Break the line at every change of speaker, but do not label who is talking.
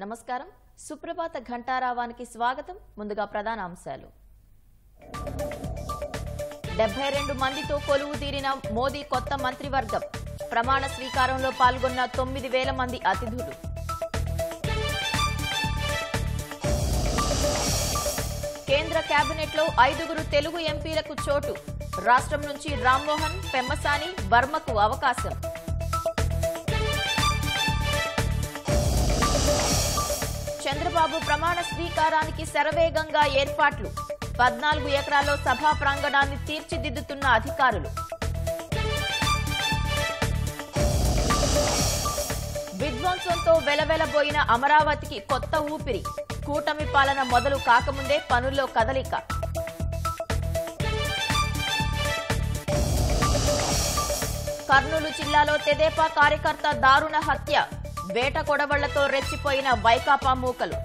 నమస్కారం. సుప్రభాత ఘంటారావానికి స్వాగతం. ముందుగా ప్రధాన అంశాలు. 72 మందితో కొలువు తీరిన మోదీ కొత్త మంత్రివర్గం. ప్రమాణ స్వీకారంలో పాల్గొన్న 9,000 మంది అతిథులు. కేంద్ర కేబినెట్లో 5 తెలుగు ఎంపీలకు చోటు. రాష్ట్రం నుంచి రామ్మోహన్, పెమ్మసాని, వర్మకు అవకాశం. చంద్రబాబు ప్రమాణ స్వీకారానికి శరవేగంగా ఏర్పాట్లు. 14 ఎకరాల్లో సభా ప్రాంగణాన్ని తీర్చిదిద్దుతున్న అధికారులు. విధ్వంసంతో వెలవెలబోయిన అమరావతికి కొత్త ఊపిరి. కూటమి పాలన మొదలు కాకముందే పనుల్లో కదలిక. కర్నూలు జిల్లాలో తెదేపా కార్యకర్త దారుణ హత్య. వేట కొడవళ్లతో రెచ్చిపోయిన వైకాపా మూకలు.